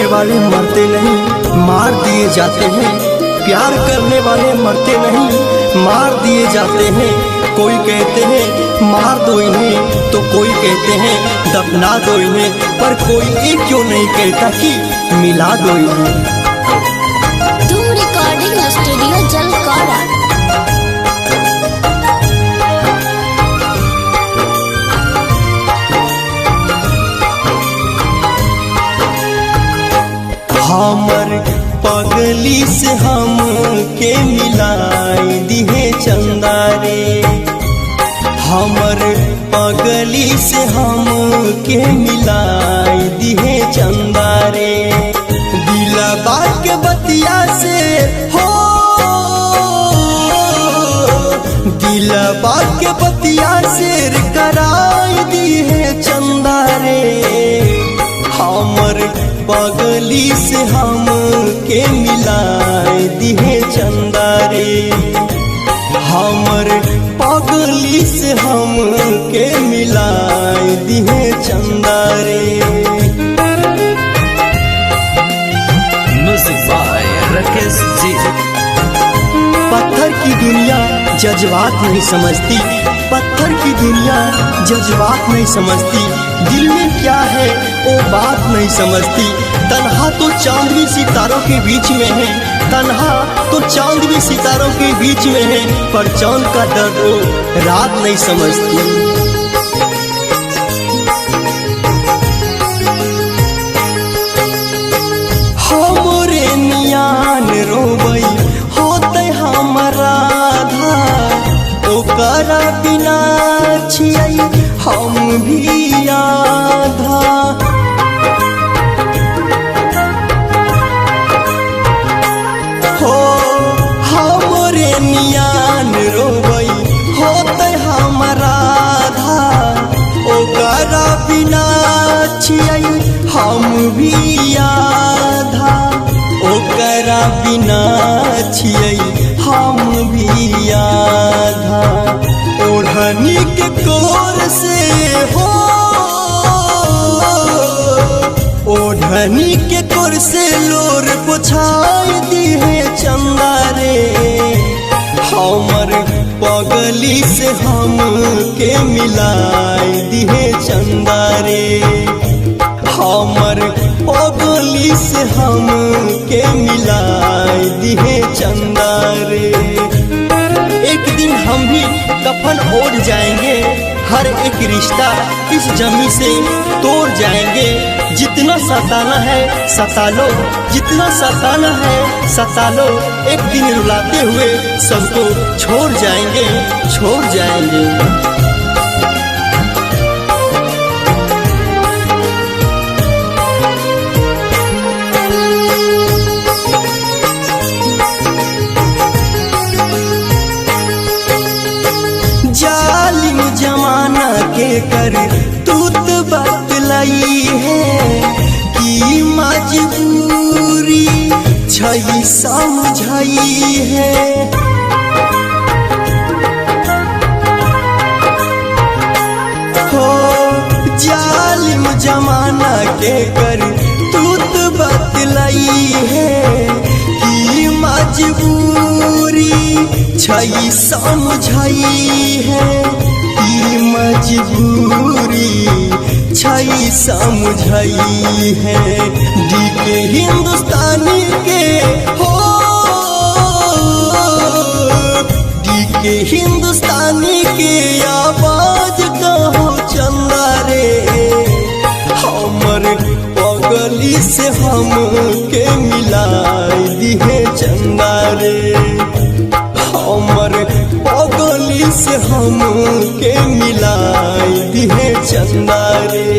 करने वाले मरते नहीं, मार दिए जाते हैं। प्यार करने वाले मरते नहीं, मार दिए जाते हैं। कोई कहते हैं मार दो इन्हें, तो कोई कहते हैं दफना दो इन्हें, पर कोई एक क्यों नहीं कहता कि मिला दो इन्हें। धूम रिकॉर्डिंग स्टूडियो जलकौड़ा। हमर पगली से हम के मिलाई दिहे चंदा रे, हमर पगली से हम के मिलाई दिहे चंदा रे। दिलबा के बतिया से हो, दिलबा के बतिया से कराई दिहे चंदा रे। हमर पगली से हम के मिलाई दिहे चंदा रे, हमर पगली से हम के मिलाई दिहे चंदा रे। Music by Rakesh ji. पत्थर की दुनिया जज्बात नहीं समझती, पत्थर की दुनिया जज्बात नहीं समझती। दिल में क्या है वो बात नहीं समझती। तन्हा तो चांद भी सितारों के बीच में है, तन्हा तो चांद भी सितारों के बीच में है, पर चांद का दर्द वो रात नहीं समझती। हमरे नियान रोबई होते हमारा धा, ओकरा बिना छियै हम भी आधा। हो हमरे नियान रोबई होते हमारा धा, ओकरा बिना छियै हम भी आधा, ओकरा बिना छियै हम भी आधा। ओढ़नी के कोर से हो, ओढ़नी के कोर से लोर पोछाई दिहे चंदा रे। हमर पगली से हम के मिलाई दिहे चंदा रे, हमर पगली से हम के मिलाई दिहे चंदा रे। एक दिन हम भी कफन ओढ़ जाएंगे, हर एक रिश्ता इस जमी से तोड़ जाएंगे। जितना सताना है सता लो, जितना सताना है सता लो, एक दिन रुलाते हुए सबको छोड़ जाएंगे, छोड़ जाएंगे। जालिम जमाना के कर तूत बतलाई है, कि मजबूरी छई समझाई है। हो जालिम जमाना के कर तूत बतलाई है, कि मजबूरी छई समझाई है, कि मजबूरी छई समझाई है। डी के हिंदुस्तानी के हो, डी के हिंदुस्तानी के आवाज कहो चंदा रे। हमर पगली से हम के मिलाई दिहे चंदा रे, हमर पगली से हम के मिलाई दिहे चंदा रे।